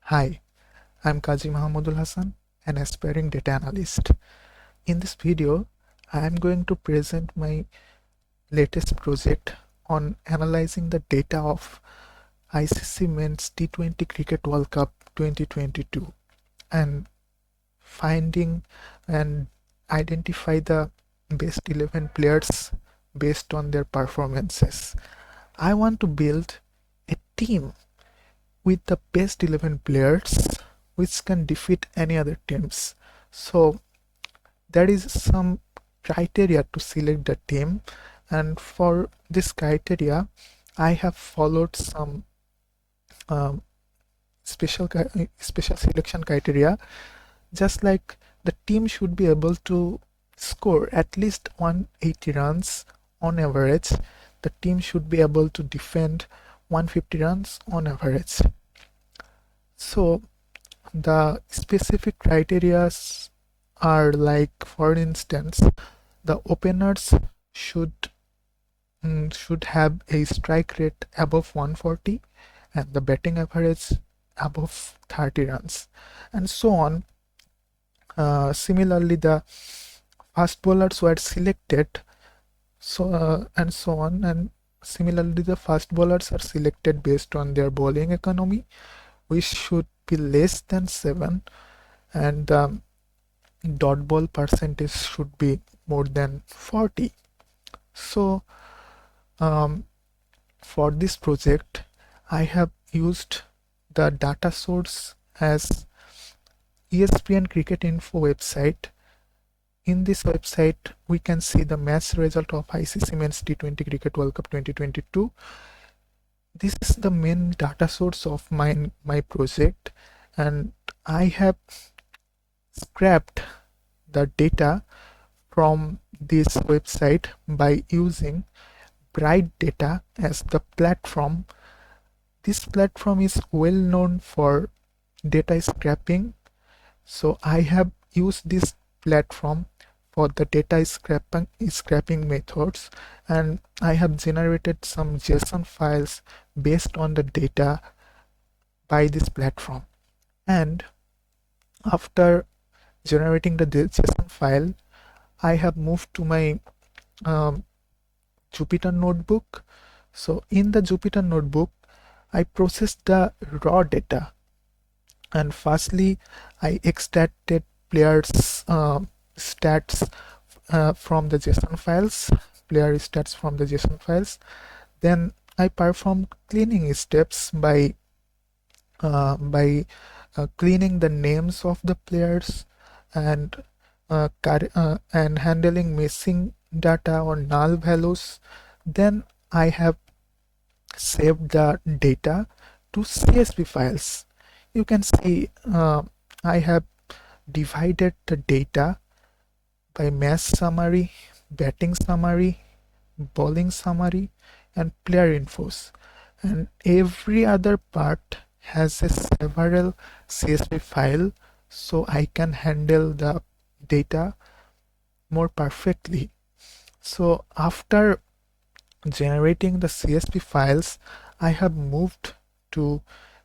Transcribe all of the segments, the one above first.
Hi, I'm Kazi Mahamadul Hassan, an aspiring data analyst. In this video, I am going to present my latest project on analyzing the data of ICC Men's T20 Cricket World Cup 2022 and finding and identify the best 11 players based on their performances. I want to build a team with the best 11 players which can defeat any other teams. So there is some criteria to select the team, and for this criteria I have followed some um, special selection criteria, just like the team should be able to score at least 180 runs on average. The team should be able to defend 150 runs on average. So the specific criteria are like, for instance, the openers should should have a strike rate above 140 and the batting average above 30 runs, and so on. Similarly, the fast bowlers were selected, and so on. And similarly, the fast bowlers are selected based on their bowling economy, which should be less than 7, and dot ball percentage should be more than 40. So for this project I have used the data source as ESPN Cricket Info website. In this website we can see the match result of ICC Men's T20 Cricket World Cup 2022. This is the main data source of my project, and I have scrapped the data from this website by using Bright Data as the platform. This platform is well known for data scraping, so I have used this platform for the data scraping methods, and I have generated some JSON files based on the data by this platform. And after generating the JSON file, I have moved to my Jupyter notebook. So in the Jupyter notebook I processed the raw data, and firstly I extracted players stats from the JSON files, player stats from the JSON files. Then I performed cleaning steps by cleaning the names of the players and handling missing data or null values. Then I have saved the data to CSV files. You can see I have divided the data by match summary, batting summary, bowling summary, and player infos, and every other part has a several CSV file, so I can handle the data more perfectly. So after generating the CSV files, I have moved to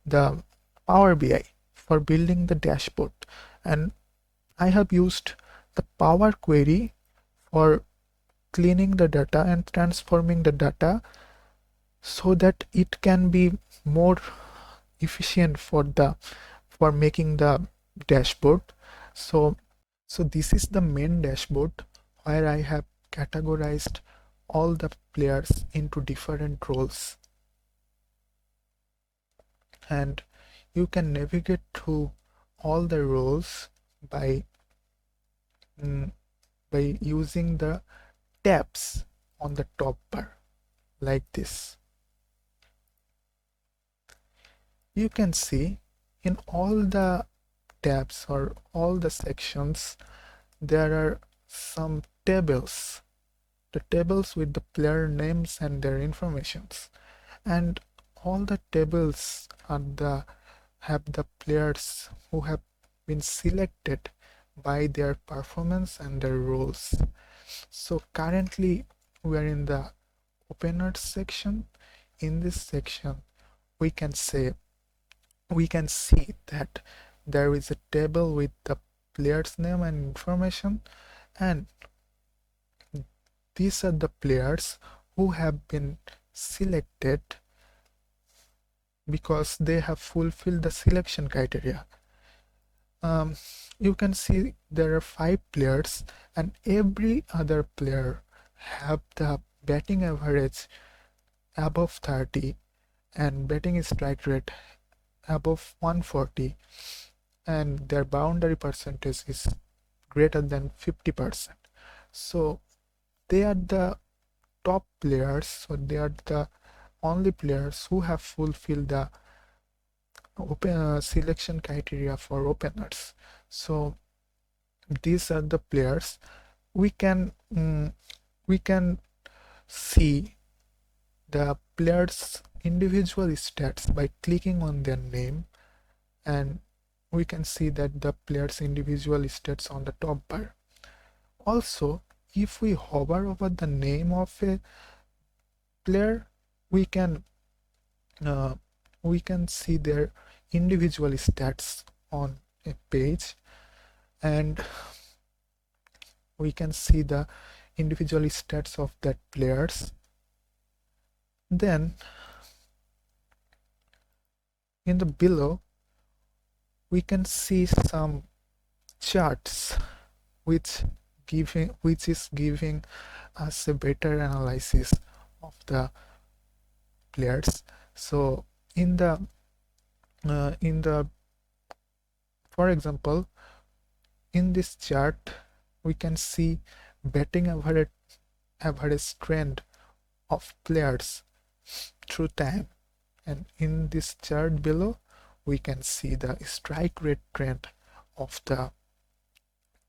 the Power BI for building the dashboard, and I have used the Power Query for cleaning the data and transforming the data so that it can be more efficient for making the dashboard. So this is the main dashboard where I have categorized all the players into different roles, and you can navigate through all the roles by using the tabs on the top bar like this. You can see in all the tabs or all the sections there are some tables, the tables with the player names and their informations, and all the tables have the players who have been selected by their performance and their roles. So currently we are in the openers section. In this section we can say we can see that there is a table with the player's name and information, and these are the players who have been selected because they have fulfilled the selection criteria. You can see there are 5 players, and every other player have the batting average above 30 and batting strike rate above 140, and their boundary percentage is greater than 50%. So they are the top players, so they are the only players who have fulfilled the selection criteria for openers. So these are the players. We can see the players individual stats by clicking on their name, and we can see that the players individual stats on the top bar. Also, if we hover over the name of a player, we can uh, we can see their individual stats on a page, and we can see the individual stats of that players. Then in the below we can see some charts which is giving us a better analysis of the players. So in the for example, in this chart we can see batting average trend of players through time, and in this chart below we can see the strike rate trend of the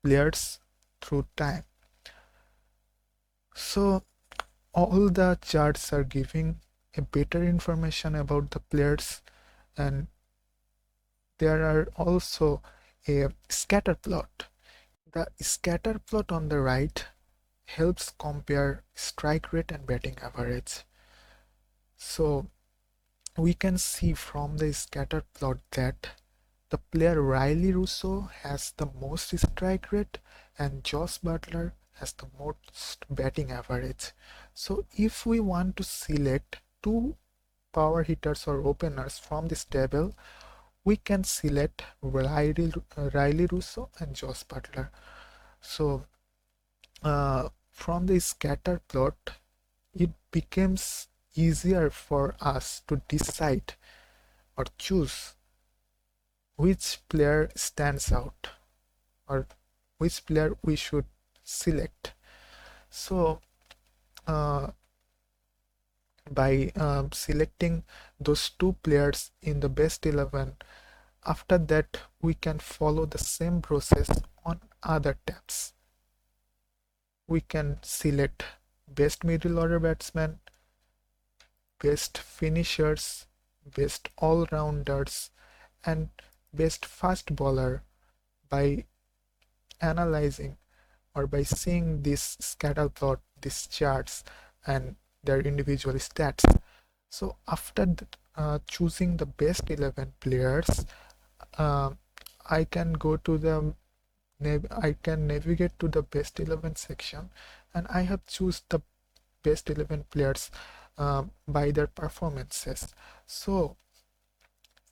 players through time. So all the charts are giving a better information about the players, and there are also a scatter plot. The scatter plot on the right helps compare strike rate and batting average. So we can see from the scatter plot that the player Riley Russo has the most strike rate and Josh Butler has the most batting average. So if we want to select 2 power hitters or openers from this table, we can select Riley Russo and Josh Butler. So from the scatter plot, it becomes easier for us to decide or choose which player stands out or which player we should select. So by selecting those 2 players in the best 11, after that we can follow the same process on other tabs. We can select best middle order batsman, best finishers, best all-rounders, and best fast bowler by analyzing or by seeing this scatter plot, these charts, and their individual stats. So after choosing the best 11 players, uh, I can go to the I can navigate to the best 11 section, and I have choose the best 11 players by their performances. So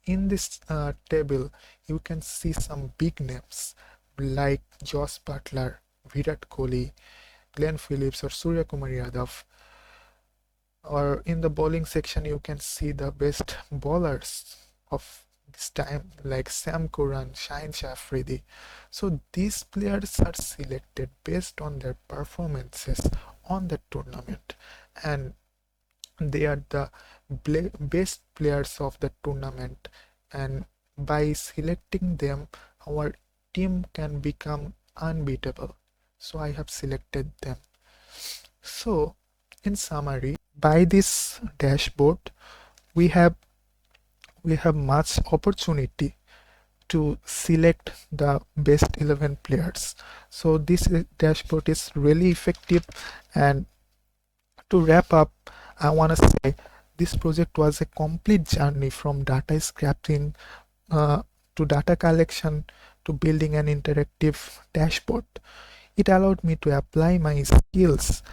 in this table you can see some big names like Josh Butler, Virat Kohli, Glenn Phillips, or Surya Kumar Yadav. Or in the bowling section you can see the best bowlers of this time like Sam Curran, Shaheen Shah Afridi. So these players are selected based on their performances on the tournament, and they are the best players of the tournament, and by selecting them our team can become unbeatable. So I have selected them. So in summary, by this dashboard we have much opportunity to select the best 11 players. So this dashboard is really effective, and to wrap up I want to say This project was a complete journey from data scraping uh, to data collection to building an interactive dashboard. It allowed me to apply my skills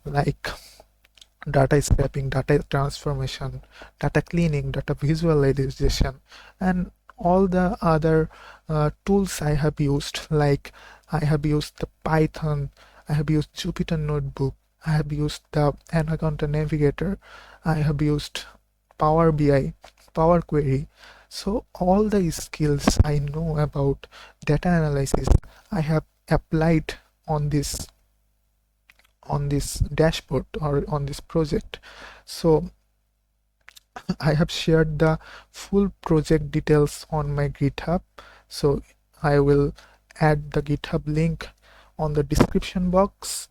like data scraping, data transformation, data cleaning, data visualization, and all the other tools I have used. Like I have used the Python, I have used Jupyter Notebook, I have used the Anaconda Navigator, I have used Power BI, Power Query. So all the skills I know about data analysis, I have applied on this dashboard or on this project. So I have shared the full project details on my GitHub. So I will add the GitHub link on the description box.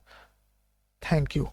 Thank you.